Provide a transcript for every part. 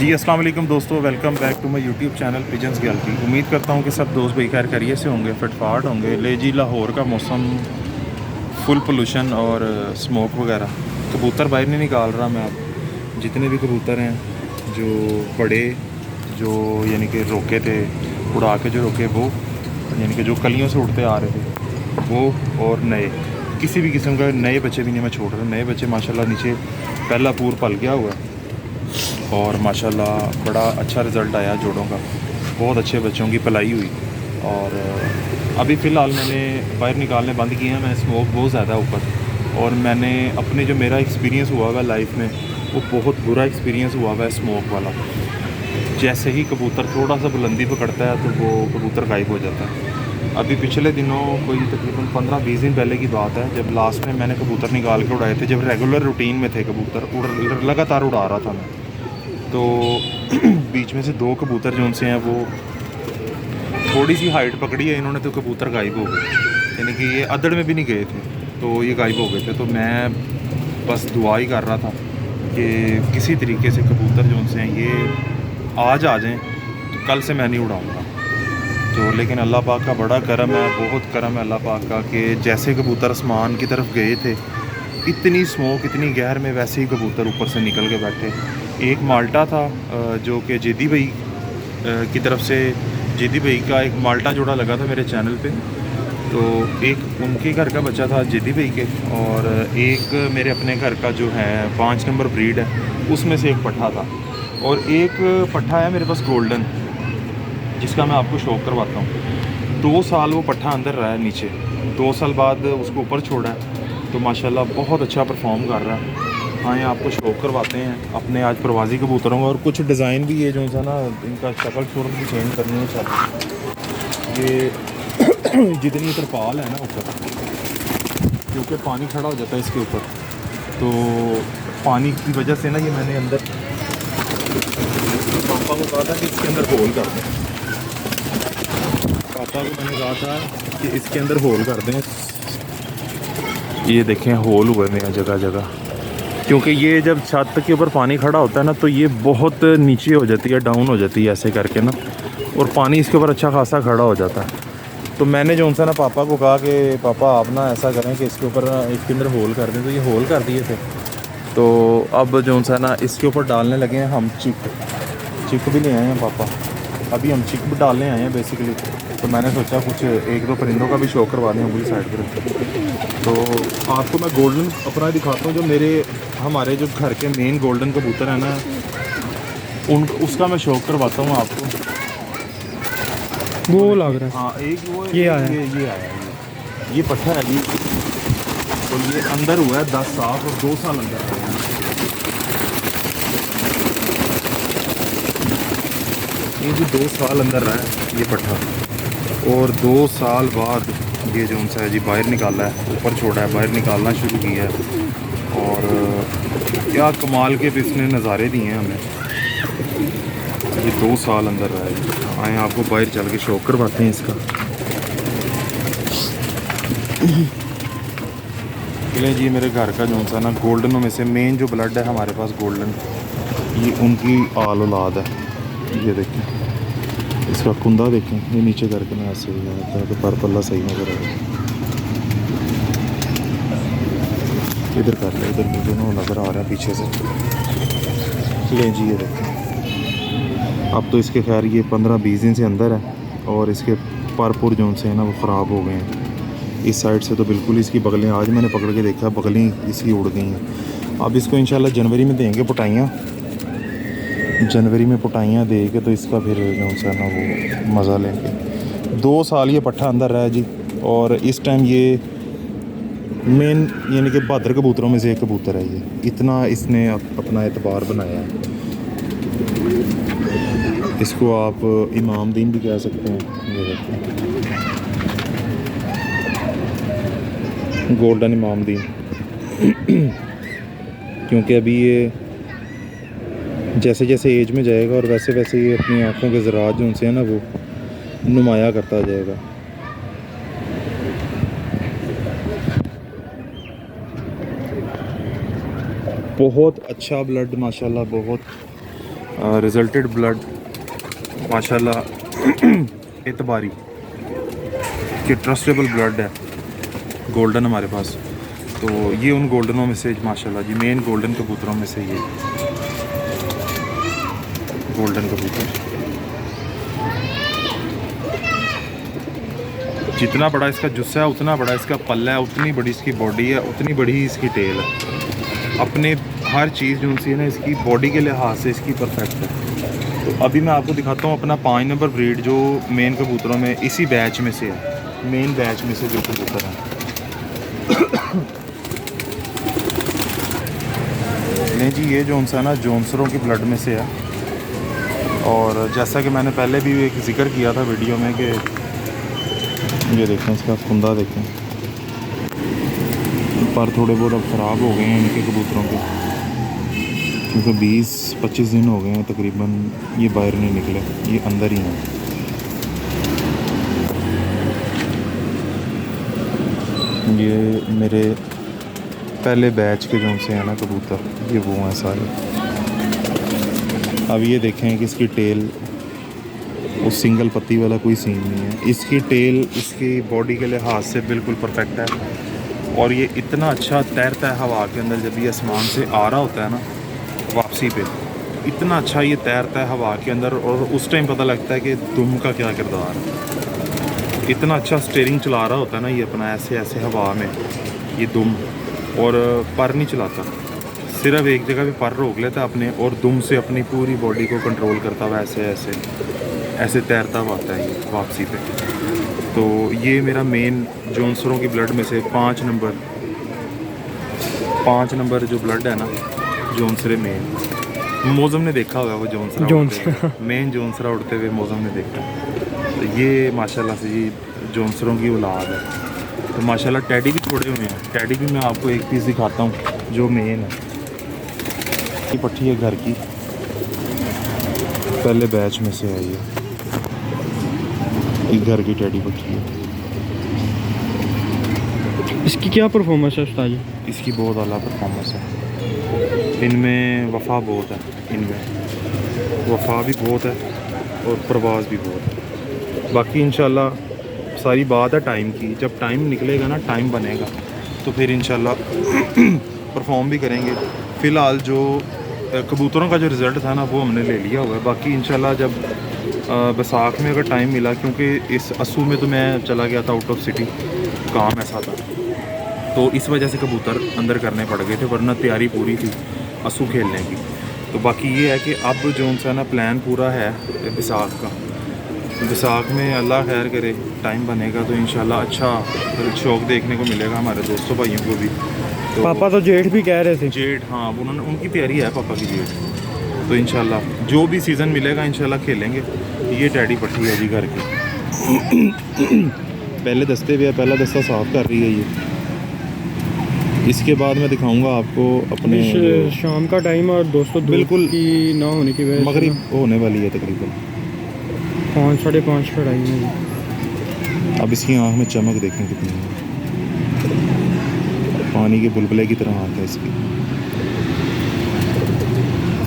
जी अस्सलाम वालेकुम दोस्तों, welcome back to my YouTube channel Pigeons Gallery. उम्मीद करता हूँ कि सब दोस्त भाई खैर खैरियत से होंगे, फिटफाट होंगे। ले जी, लाहौर का मौसम फुल पोल्यूशन और स्मोक वगैरह। कबूतर बाहर नहीं निकाल रहा मैं। अब जितने भी कबूतर हैं जो बड़े, जो यानी कि रोके थे, उड़ा के जो रोके वो, यानी कि जो कलियों से उड़ते आ रहे थे वो, और नए किसी भी किस्म का नए बच्चे भी नहीं मैं छोड़ रहा। नए बच्चे माशाल्लाह नीचे पहला पूर पल गया हुआ है और माशाल्लाह बड़ा अच्छा रिज़ल्ट आया जोड़ों का। बहुत अच्छे बच्चों की पलाई हुई। और अभी फ़िलहाल मैंने बाहर निकालने बंद किए हैं। मैं स्मोक बहुत ज़्यादा ऊपर, और मैंने अपने जो मेरा एक्सपीरियंस हुआ हुआ लाइफ में वो बहुत बुरा एक्सपीरियंस हुआ हुआ है स्मोक वाला। जैसे ही कबूतर थोड़ा सा बुलंदी पकड़ता है तो वो कबूतर गायब हो जाता है। अभी पिछले दिनों कोई तकरीबन 15-20 दिन पहले की बात है, जब लास्ट में मैंने कबूतर निकाल के उड़ाए थे, जब रेगुलर रूटीन में थे कबूतर, लगातार उड़ा रहा था मैं, तो बीच में से दो कबूतर जो उनसे हैं वो थोड़ी सी हाइट पकड़ी है इन्होंने, तो कबूतर गायब हो गए। यानी कि ये अदड़ में भी नहीं गए थे तो ये गायब हो गए थे। तो मैं बस दुआ ही कर रहा था कि किसी तरीके से कबूतर जो उनसे हैं ये आज आ जाएं, तो कल से मैं नहीं उड़ाऊँगा। तो लेकिन अल्लाह पाक का बड़ा करम है, बहुत करम है अल्लाह पाक का, कि जैसे कबूतर आसमान की तरफ गए थे, इतनी स्मोक इतनी गहर में, वैसे ही कबूतर ऊपर से निकल के बैठे। एक माल्टा था जो कि जेदी भाई की तरफ से, जेदी भाई का एक माल्टा जोड़ा लगा था मेरे चैनल पे। तो एक उनके घर का बच्चा था जेदी भाई के, और एक मेरे अपने घर का जो है 5 नंबर ब्रीड है, उसमें से एक पट्ठा था। और एक पट्ठा है मेरे पास गोल्डन, जिसका मैं आपको शौक करवाता हूँ। 2 साल वो पट्ठा अंदर रहा है नीचे, 2 साल बाद उसको ऊपर छोड़ा है, तो माशाल्लाह बहुत अच्छा परफॉर्म कर रहा है। आए आपको शौक करवाते हैं अपने आज प्रवासी कबूतरों का। और कुछ डिज़ाइन भी है जो है ना, इनका शक्ल सूरत भी चेंज करनी है चाहते। ये जितनी तरपाल है ना ऊपर, क्योंकि पानी खड़ा हो जाता है इसके ऊपर, तो पानी की वजह से ना ये मैंने अंदर पापा को कहा था कि इसके अंदर होल कर दें। पापा को मैंने कहा था कि इसके अंदर होल कर दें। ये देखें होल हुए मेरा जगह जगह, क्योंकि ये जब छत के ऊपर पानी खड़ा होता है ना, तो ये बहुत नीचे हो जाती है, डाउन हो जाती है ऐसे करके ना, और पानी इसके ऊपर अच्छा खासा खड़ा हो जाता है। तो मैंने जो उनसे ना पापा को कहा कि पापा आप ना ऐसा करें कि इसके ऊपर इसके अंदर होल कर दें। तो ये होल कर दिए थे। तो अब जो उनसे ना इसके ऊपर डालने लगे हैं हम चिक भी ले आए हैं पापा। अभी हम चिक भी डालने आए हैं बेसिकली। तो मैंने सोचा कुछ 1-2 परिंदों का भी शौक करवा दें उंगली साइड पर। तो आपको मैं गोल्डन अपना दिखाता हूँ, जो मेरे हमारे जो घर के मेन गोल्डन कबूतर है ना, उसका मैं शौक करवाता हूँ आपको। वो लग रहा है। हाँ, एक वो ये आया ये आया ये पट्ठा है जी। तो ये अंदर हुआ है 10 साल और 2 साल अंदर है। ये भी 2 साल अंदर रहा है ये पट्ठा, और 2 साल बाद ये जो उनसा है जी बाहर निकाला है, ऊपर छोड़ा है, बाहर निकालना शुरू किया है। और क्या कमाल के भी इसने नज़ारे दिए हैं हमें। ये 2 साल अंदर रहा है। आए आपको बाहर चल के शौक करवाते हैं इसका। चलें जी, मेरे घर का जो सा ना गोल्डनों में से मेन जो ब्लड है हमारे पास गोल्डन, ये उनकी आल औलाद है। ये देखें इसका कुंदा, देखें ये नीचे करके ना ऐसे तो पर पल्ला सही नजर आएगा। इधर कर ले, इधर मुझे ना नज़र आ रहा है पीछे से। लें जी, ये देखें। अब तो इसके खैर ये 15-20 दिन से अंदर है, और इसके परपुर जो से है ना वो ख़राब हो गए हैं। इस साइड से तो बिल्कुल इसकी बगलें, आज मैंने पकड़ के देखा बगलें इसकी उड़ गई हैं। अब इसको इंशाल्लाह जनवरी में देंगे पुटाइयाँ। जनवरी में पुटाइयाँ दे के तो इसका फिर जो है ना वो मज़ा लेंगे। 2 साल ये पट्ठा अंदर रहा है जी, और इस टाइम ये मेन यानी कि बहादुर कबूतरों में से एक कबूतर है। ये इतना इसने अपना एतबार बनाया है। इसको आप इमाम दीन भी कह सकते हैं। ये देखते गोल्डन इमाम दीन क्योंकि अभी ये जैसे जैसे एज में जाएगा और वैसे वैसे ये अपनी आँखों के ज़रात जो उनसे है ना वो नुमाया करता जाएगा। बहुत अच्छा ब्लड माशाल्लाह, बहुत रिजल्टेड ब्लड माशाल्लाह एतबारी कि ट्रस्टेबल ब्लड है, गोल्डन हमारे पास। तो ये उन गोल्डनों में से माशाल्लाह जी मेन गोल्डन कबूतरों में से ये गोल्डन कबूतर। जितना बड़ा इसका जुस्सा है उतना बड़ा इसका पल्ला है, उतनी बड़ी इसकी बॉडी है, उतनी बड़ी ही इसकी टेल है। अपने हर चीज़ जो सी है ना इसकी बॉडी के लिहाज से इसकी परफेक्ट है। तो अभी मैं आपको दिखाता हूँ अपना 5 नंबर ब्रीड जो मेन कबूतरों में इसी बैच में से है, मेन बैच में से जो कबूतर है। नहीं जी ये जो सा ना जोनसरों की ब्लड में से है। और जैसा कि मैंने पहले भी एक जिक्र किया था वीडियो में कि ये देखें इसका फुंदा देखें, पर थोड़े बहुत अब ख़राब हो गए हैं इनके कबूतरों के, क्योंकि 20-25 दिन हो गए हैं तकरीबन ये बाहर नहीं निकले, ये अंदर ही हैं। ये मेरे पहले बैच के जो से हैं ना कबूतर, ये वो हैं सारे। अब ये देखें कि इसकी टेल उस सिंगल पत्ती वाला कोई सीन नहीं है, इसकी टेल इसकी बॉडी के लिहाज से बिल्कुल परफेक्ट है। और ये इतना अच्छा तैरता है हवा के अंदर, जब ये आसमान से आ रहा होता है ना वापसी पे, इतना अच्छा ये तैरता है हवा के अंदर। और उस टाइम पता लगता है कि दुम का क्या किरदार है। इतना अच्छा स्टीयरिंग चला रहा होता है ना ये अपना ऐसे ऐसे हवा में ये दुम, और पर नहीं चलाता, सिर्फ एक जगह पे पर रोक लेता अपने और दुम से अपनी पूरी बॉडी को कंट्रोल करता हुआ ऐसे ऐसे ऐसे तैरता हुआ आता है ये वापसी पे। तो ये मेरा मेन जोनसरों की ब्लड में से 5 नंबर जो ब्लड है ना जोनसरे मेन। मौसम ने देखा होगा वो जोनसरा मेन जोनसरा उड़ते हुए मौसम ने देखा। तो ये माशाल्लाह से ये जोनसरों की औलाद है। तो माशाल्लाह टैडी भी छोड़े हुए हैं, टैडी भी मैं आपको एक पीस दिखाता हूँ जो मेन है। ये पट्टी है घर की, पहले बैच में से आई है, एक घर की टैडी पट्टी है। इसकी क्या परफॉर्मेंस है उस्ताद जी? इसकी बहुत आला परफॉर्मेंस है, इनमें वफ़ा बहुत है, इनमें वफ़ा भी बहुत है और परवाज़ भी बहुत है। बाकी इंशाल्लाह सारी बात है टाइम की, जब टाइम निकलेगा ना टाइम बनेगा तो फिर इंशाल्लाह परफॉर्म भी करेंगे। फ़िलहाल जो कबूतरों का जो रिज़ल्ट था ना वो हमने ले लिया हुआ है। बाकी इंशाल्लाह जब बैसाख में अगर टाइम मिला, क्योंकि इस असू में तो मैं चला गया था आउट ऑफ सिटी, काम ऐसा था तो इस वजह से कबूतर अंदर करने पड़ गए थे, वरना तैयारी पूरी थी असू खेलने की। तो बाकी ये है कि अब जो सा ना प्लान पूरा है बैसाख का, बैसाख में अल्लाह खैर करे टाइम बनेगा तो इंशाल्लाह अच्छा शौक़ देखने को मिलेगा हमारे दोस्तों भाइयों को भी। तो पापा तो जेठ भी कह रहे थे। जेठ, हाँ उन्होंने उनकी तैयारी है पापा की जेठ। तो इंशाल्लाह जो भी सीज़न मिलेगा इंशाल्लाह खेलेंगे। ये टैडी पट्टी है जी घर की, पहले दस्ते पे है, पहला दस्ता साफ़ कर रही है ये। इसके बाद मैं दिखाऊंगा आपको अपने शाम का टाइम और दोस्तों बिल्कुल की ना होने की वजह से मगरिब होने वाली है तकरीबन 5-5:30 का टाइम है। अब इसकी आँख में चमक देखें कितनी है, पानी के बुलबुले की तरह आँख है इसकी।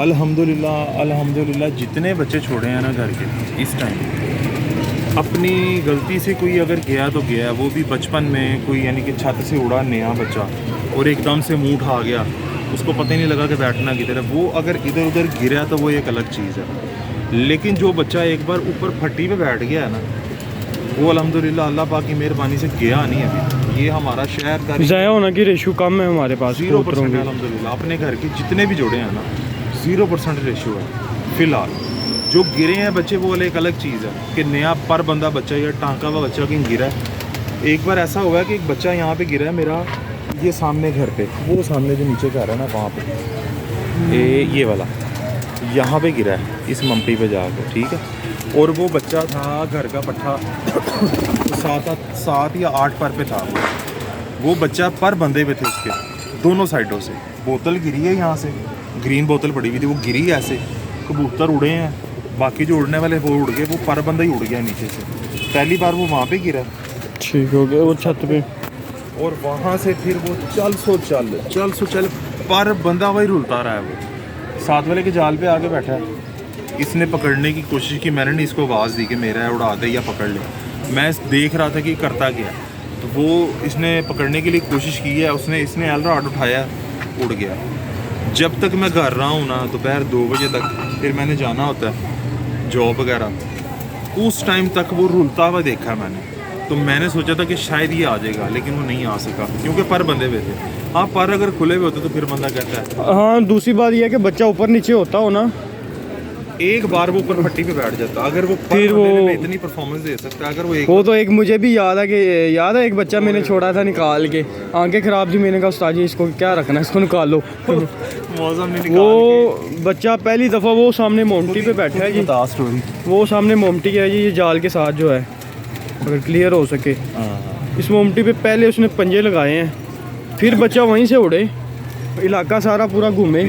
अल्हम्दुलिल्लाह जितने बच्चे छोड़े हैं ना घर के इस टाइम, अपनी गलती से कोई अगर गया तो गया, वो भी बचपन में कोई यानी कि छत से उड़ा नया बच्चा और एकदम से मुँह उठा गया, उसको पता ही नहीं लगा कि बैठना किधर है, वो अगर इधर उधर गिरा तो वो एक अलग चीज़ है। लेकिन जो बच्चा एक बार ऊपर फट्टी पे बैठ गया है ना, वो अल्हम्दुलिल्लाह अल्लाह पाक की मेहरबानी से गया नहीं अभी। ये हमारा शहर का ज़ाया होना की रेशो कम है हमारे पास 0% अल्हम्दुलिल्लाह। अपने घर के जितने भी जोड़े हैं ना 0% रेशो है फ़िलहाल। जो गिरे हैं बच्चे वो वाले एक अलग चीज़ है कि नया पर बंदा बच्चा या टांका हुआ बच्चा कहीं गिरा है। एक बार ऐसा हुआ है कि एक बच्चा यहाँ पे गिरा है मेरा, ये सामने घर पे, वो सामने जो नीचे घर है ना वहाँ पे ये वाला यहाँ पे गिरा है इस ममटी पे जाकर, ठीक है। और वो बच्चा था घर का पट्ठा 7 या 8 पर पे था वो बच्चा पर बंदे हुए थे उसके दोनों साइडों से। बोतल गिरी है यहाँ से, ग्रीन बोतल पड़ी हुई थी, वो गिरी ऐसे, कबूतर उड़े हैं, बाकी जो उड़ने वाले वो उड़ गए, वो पर बंदा ही उड़ गया नीचे से। पहली बार वो वहाँ पे गिरा, ठीक हो गया वो छत पे, और वहाँ से फिर वो चल पर बंदा वही रुलता रहा है। वो साथ वाले के जाल पे आके बैठा है, इसने पकड़ने की कोशिश की, मैंने नहीं इसको आवाज़ दी कि मेरा है उड़ा दे या पकड़ ले। मैं देख रहा था कि करता क्या है, तो वो इसने पकड़ने के लिए कोशिश की है, इसने एल रॉड उठाया, उड़ गया। जब तक मैं घर रहा हूँ ना दोपहर 2 बजे तक, फिर मैंने जाना होता है जॉब वगैरह, उस टाइम तक वो रुलता हुआ देखा मैंने। तो मैंने सोचा था कि शायद ये आ जाएगा, लेकिन वो नहीं आ सका क्योंकि पर बंधे हुए थे। हाँ, पर अगर खुले हुए होते तो फिर बंदा कहता है। हाँ, दूसरी बात यह है कि बच्चा ऊपर नीचे होता हो ना, एक बार वो ऊपर पट्टी पे बैठ जाता, अगर वो फिर वो इतनी परफॉर्मेंस दे सकता है। अगर वो तो एक मुझे भी याद है कि एक बच्चा मैंने छोड़ा था निकाल के, आंखें खराब थी, मैंने कहा उस्ताद जी इसको क्या रखना है, इसको निकाल लो। मौसम नहीं निकाल वो बच्चा पहली दफ़ा वो सामने मोमटी पे बैठा है जी, स्टोरी वो सामने मोमटी है जी, ये जाल के साथ जो है, अगर क्लियर हो सके, इस मोमटी पे पहले उसने पंजे लगाए हैं, फिर बच्चा वहीं से उड़े, इलाका सारा पूरा घूमे,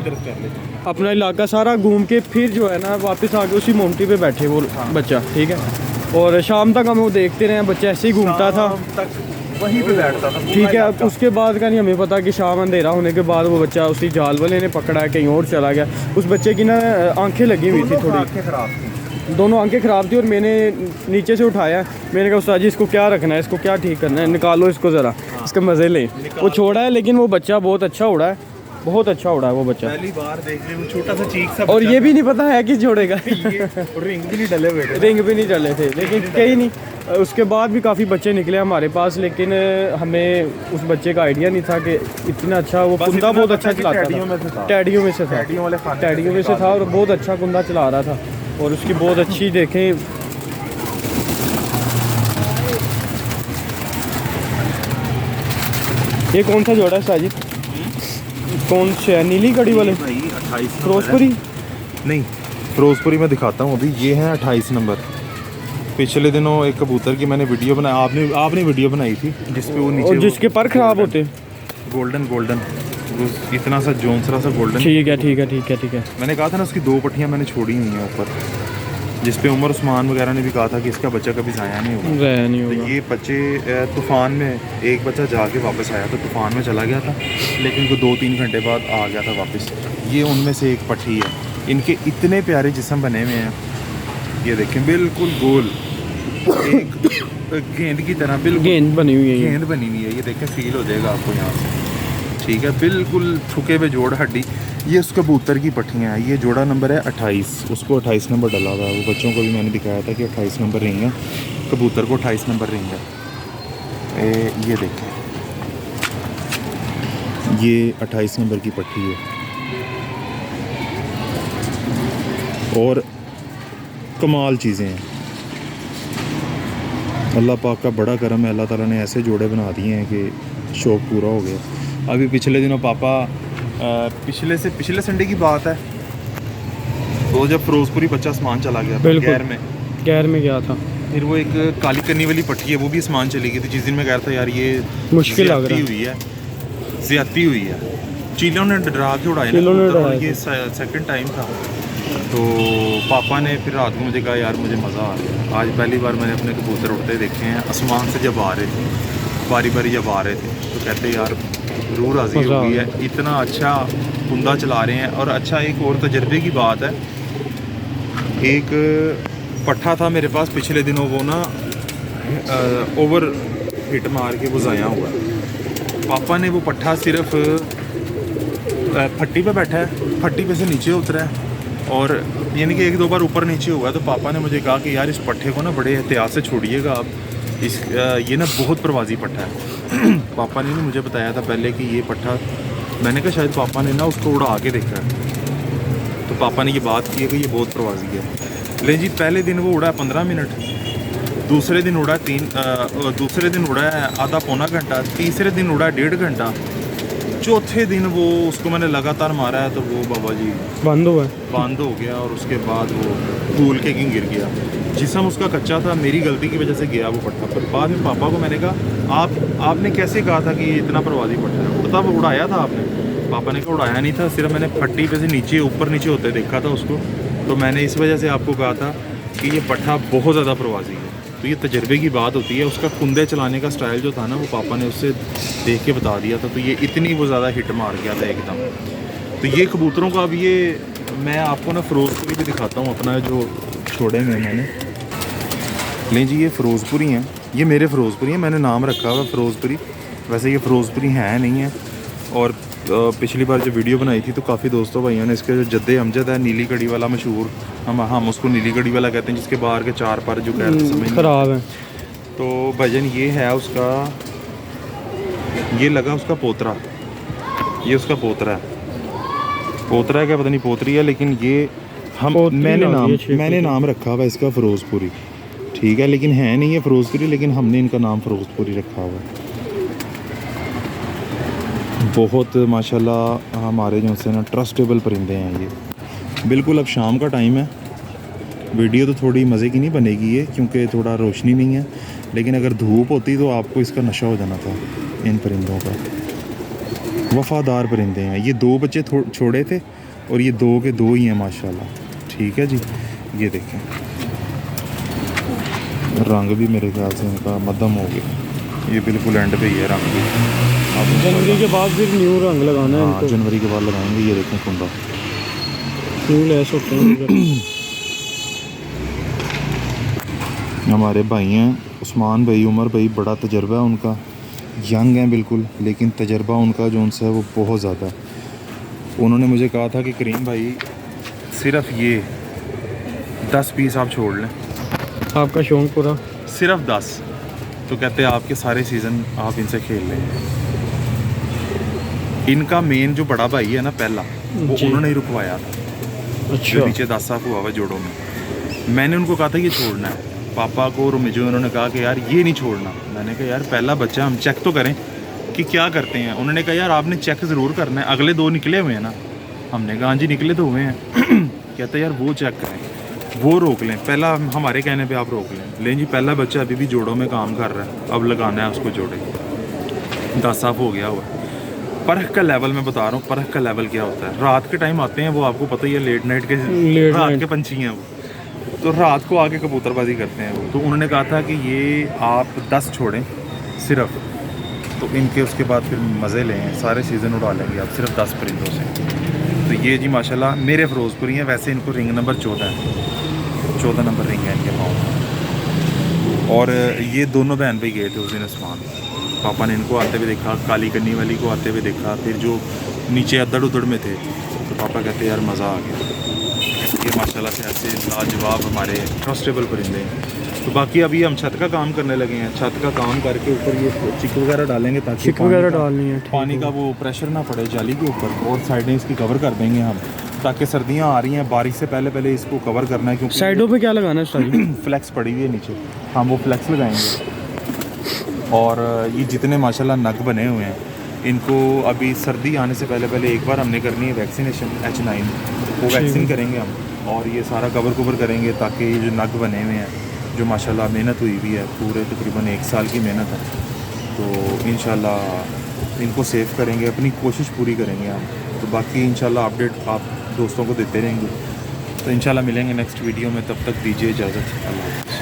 अपना इलाका सारा घूम के फिर जो है ना वापस आके उसी मोमटी पे बैठे वो बच्चा, ठीक है। और शाम तक हम वो देखते रहे, बच्चा ऐसे ही घूमता था, वहीं पे बैठता था, ठीक है। उसके बाद का नहीं हमें पता कि शाम अंधेरा होने के बाद वो बच्चा उसी जाल वाले ने पकड़ा है, कहीं और चला गया। उस बच्चे की ना आंखें लगी हुई थी, थोड़ी दोनों आंखें ख़राब थी, और मैंने नीचे से उठाया, मैंने कहा उस्ताद जी इसको क्या रखना है, इसको क्या ठीक करना है, निकालो इसको ज़रा, इसके मज़े लें। वो छोड़ा है, लेकिन वो बच्चा बहुत अच्छा उड़ा है, बहुत अच्छा उड़ा है वो बच्चा। पहली बार देख रहे, वो छोटा सा चीक सा, और ये भी नहीं पता है कि छोड़ेगा। रिंग भी नहीं डले हुए थे, रिंग भी नहीं डले थे, लेकिन कहीं नहीं। उसके बाद भी काफ़ी बच्चे निकले हमारे पास, लेकिन हमें उस बच्चे का आइडिया नहीं था कि इतना अच्छा वो कुंदा बहुत अच्छा चलाता था, टैडियों में से था, टैडियों में से था, और बहुत अच्छा कुंदा चला रहा था, और उसकी बहुत अच्छी देखें। ये कौन सा जोड़ा है साजिद, कौन से है, नीली कड़ी वाले, 28 फिरोजपुरी नहीं, फिरोजपुरी में दिखाता हूँ अभी। ये है 28 नंबर। पिछले दिनों एक कबूतर की मैंने वीडियो बनाई, आपने वीडियो बनाई थी जिसपे वो नीचे, और जिसके पर खराब होते, गोल्डन इतना सा जोनसरा सा गोल्डन। ठीक है। मैंने कहा था ना उसकी 2 पट्टियाँ मैंने छोड़ी हुई हैं ऊपर, जिसपे उमर उस्मान वगैरह ने भी कहा था कि इसका बच्चा कभी ज़ाया नहीं होगा। तो ये बच्चे तूफ़ान में, एक बच्चा जाके वापस आया था, तूफ़ान में चला गया था, लेकिन वो 2-3 घंटे बाद आ गया था वापस। ये उनमें से एक पट्टी है। इनके इतने प्यारे जिस्म बने हुए हैं, ये देखें, बिल्कुल गोल, एक गेंद की तरह, बिल्कुल गेंद बनी हुई है, गेंद बनी हुई है। ये देखें, फील हो जाएगा आपको यहाँ से, ठीक है, बिल्कुल ठुके हुए जोड़ हड्डी। ये उस कबूतर की पट्टियाँ हैं। ये जोड़ा नंबर है 28, उसको 28 नंबर डला हुआ है। वो बच्चों को भी मैंने दिखाया था कि 28 नंबर रिंग है, कबूतर को 28 नंबर रिंग है। ये देखें, ये 28 नंबर की पट्टी है, और कमाल चीज़ें हैं। अल्लाह पाक का बड़ा करम है, अल्लाह ताला ने ऐसे जोड़े बना दिए हैं कि शौक़ पूरा हो गया। अभी पिछले दिनों पापा, पिछले संडे की बात है, तो जब फिरोजपुरी बच्चा आसमान चला गया था, गैर में गया था, फिर वो एक काली कन्नी वाली पट्टी है, वो भी आसमान चली गई थी। जिस दिन मैं कह रहा था यार ये मुश्किल लग रहा हुई है, ज़्यादती हुई है, चीलों ने डरा के उड़ाया ना, ये सेकंड टाइम था। तो पापा ने फिर रात को मुझे कहा यार मुझे मज़ा आ गया, आज पहली बार मैंने अपने कबूतर उड़ते देखे हैं आसमान से। जब आ रहे थे बारी जब आ रहे थे, तो कहते यार रूह राज़ी हो गई है, इतना अच्छा कुंदा चला रहे हैं। और अच्छा, एक और तजर्बे की बात है, एक पट्ठा था मेरे पास पिछले दिनों, वो ना ओवर हिट मार के वो ज़ाया हुआ है। पापा ने वो पट्ठा सिर्फ फट्टी पे बैठा है, फट्टी पे से नीचे उतरा है, और यानी कि 1-2 बार ऊपर नीचे हुआ है। तो पापा ने मुझे कहा कि यार इस पट्ठे को ना बड़े एहतियात से छोड़िएगा आप, ये ना बहुत प्रवासी पट्ठा है। पापा ने मुझे बताया था पहले कि ये पट्ठा, मैंने कहा शायद पापा ने ना उसको उड़ा के देखा है, तो पापा ने ये बात की है कि ये बहुत प्रवासी है। ले जी, पहले दिन वो उड़ा 15 मिनट, दूसरे दिन उड़ा दूसरे दिन उड़ा आधा पौना घंटा, तीसरे दिन उड़ा 1.5 घंटा, चौथे दिन वो उसको मैंने लगातार मारा है, तो वो बाबा जी बंद हो गया। और उसके बाद वो फूल के गिर गया। जिस्म उसका कच्चा था, मेरी गलती की वजह से गया वो पट्टा। पर बाद में पापा को मैंने कहा आपने कैसे कहा था कि ये इतना प्रवासी पट्टा है, उड़ता वो उड़ाया था आपने? पापा ने कहा उड़ाया नहीं था, सिर्फ मैंने फट्टी पे से नीचे ऊपर नीचे होते देखा था उसको, तो मैंने इस वजह से आपको कहा था कि ये पट्टा बहुत ज़्यादा प्रवासी है। तो ये तजर्बे की बात होती है। उसका कुंदे चलाने का स्टाइल जो था ना, वो पापा ने उससे देख के बता दिया था, तो ये इतनी वो ज़्यादा हिट मार गया था एकदम। तो ये कबूतरों का अब ये मैं आपको ना फ़िरोज़पुरी भी दिखाता हूँ अपना जो छोड़े हुए मैंने। लें जी, ये फ़िरोज़पुरी हैं, ये मेरे फ़िरोज़पुरी हैं, मैंने नाम रखा हुआ फ़िरोज़पुरी। वैसे ये फ़िरोज़पुरी है नहीं है। और पिछली बार जब वीडियो बनाई थी तो काफ़ी दोस्तों भाइयों ने इसके जो जद्दे अमजद है नीली कड़ी वाला मशहूर, हम उसको नीली कड़ी वाला कहते हैं, जिसके बाहर के 4 पर जो ख़राब है। तो भजन ये है उसका, ये लगा उसका पोतरा, ये उसका पोतरा है। पोतरा है क्या पता नहीं, पोतरी है, लेकिन ये मैंने नाम रखा हुआ इसका फ़िरोज़पुरी, ठीक है, लेकिन है नहीं है फ़िरोज़पुरी, लेकिन हमने इनका नाम फ़िरोज़पुरी रखा हुआ है। बहुत माशाल्लाह हमारे जो से ना ट्रस्टेबल परिंदे हैं ये। बिल्कुल अब शाम का टाइम है, वीडियो तो थोड़ी मज़े की नहीं बनेगी ये, क्योंकि थोड़ा रोशनी नहीं है, लेकिन अगर धूप होती तो आपको इसका नशा हो जाना था इन परिंदों का। वफ़ादार परिंदे हैं ये। 2 बच्चे छोड़े थे और ये 2 के 2 ही हैं माशाल्लाह, ठीक है जी। ये देखें रंग भी मेरे ख्याल से इनका मध्यम हो गया, ये बिल्कुल एंड पे ही है रंग भी। अब जनवरी के बाद फिर न्यू रंग लगाना है। हाँ, जनवरी के बाद लगाएंगे। ये देखें कुंडा न्यू लेस होते हैं। हमारे भाई हैं उस्मान भाई, उमर भाई, बड़ा तजर्बा है उनका, यंग हैं बिल्कुल, लेकिन तजर्बा उनका जो उनसे है वो बहुत ज़्यादा है। उन्होंने मुझे कहा था कि करीम भाई सिर्फ ये 10 पीस आप छोड़ लें, आपका शौक़ पूरा, सिर्फ 10, तो कहते हैं आपके सारे सीज़न आप इनसे खेल लें। इनका मेन जो बड़ा भाई है ना पहला, वो उन्होंने ही रुकवाया था। अच्छा, जो नीचे 10 साफ हुआ हुआ जोड़ों में, मैंने उनको कहा था ये छोड़ना है। पापा को और मुझे उन्होंने कहा कि यार ये नहीं छोड़ना। मैंने कहा यार पहला बच्चा, हम चेक तो करें कि क्या करते हैं। उन्होंने कहा यार आपने चेक ज़रूर करना है, अगले 2 निकले हुए हैं ना। हमने कहा हाँ जी निकले तो हुए हैं। कहते यार वो चेक करें, वो रोक लें, पहला हमारे कहने पे आप रोक लें जी। पहला बच्चा अभी भी जोड़ों में काम कर रहा है, अब लगाना है उसको जोड़े। 10 साफ हो गया हुआ। परख का लेवल मैं बता रहा हूँ, परख का लेवल क्या होता है। रात के टाइम आते हैं वो, आपको पता ही है, लेट नाइट के रात के पंछी हैं वो, तो रात को आके कबूतरबाजी करते हैं वो। तो उन्होंने कहा था कि ये आप 10 छोड़ें सिर्फ, तो इनके उसके बाद फिर मज़े लें, सारे सीज़न उड़ा लेंगे आप सिर्फ 10 परिंदों से। तो ये जी माशाल्लाह मेरे फ़िरोज़पुरी हैं। वैसे इनको रिंग नंबर 14 है, 14 नंबर रिंग है इनके पाँव। और ये दोनों बहन भाई गए थे उस दिन आसमान, पापा ने इनको आते हुए देखा, काली कन्नी वाली को आते हुए देखा, फिर जो नीचे अदड़ उदड़ में थे, तो पापा कहते यार मज़ा आ गया। ये माशाल्लाह से ऐसे लाजवाब हमारे ट्रस्टेबल परिंदे हैं। तो बाकी अभी हम छत का काम करने लगे हैं, छत का काम करके ऊपर ये चिक वगैरह डालेंगे, ताकि चिक वगैरह डालनी है, पानी का वो प्रेशर ना पड़े जाली के ऊपर, और साइडें इसकी कवर कर देंगे हम, ताकि सर्दियाँ आ रही हैं, बारिश से पहले पहले इसको कवर करना है। क्योंकि साइडों पे क्या लगाना है साइड फ्लैक्स पड़ी हुई है नीचे, हम वो फ्लैक्स लगाएंगे। और ये जितने माशाल्लाह नग बने हुए हैं, इनको अभी सर्दी आने से पहले पहले एक बार हमने करनी है वैक्सीनेशन H9, वो वैक्सीन करेंगे हम, और ये सारा कवर करेंगे, ताकि ये जो नग बने हुए हैं, जो माशाल्लाह मेहनत हुई हुई है, पूरे तकरीबन 1 साल की मेहनत है, तो इंशाल्लाह इनको सेव करेंगे, अपनी कोशिश पूरी करेंगे हम। तो बाकी इंशाल्लाह अपडेट आप दोस्तों को देते रहेंगे। तो इंशाल्लाह मिलेंगे नेक्स्ट वीडियो में, तब तक दीजिए इजाज़त। अल्लाह।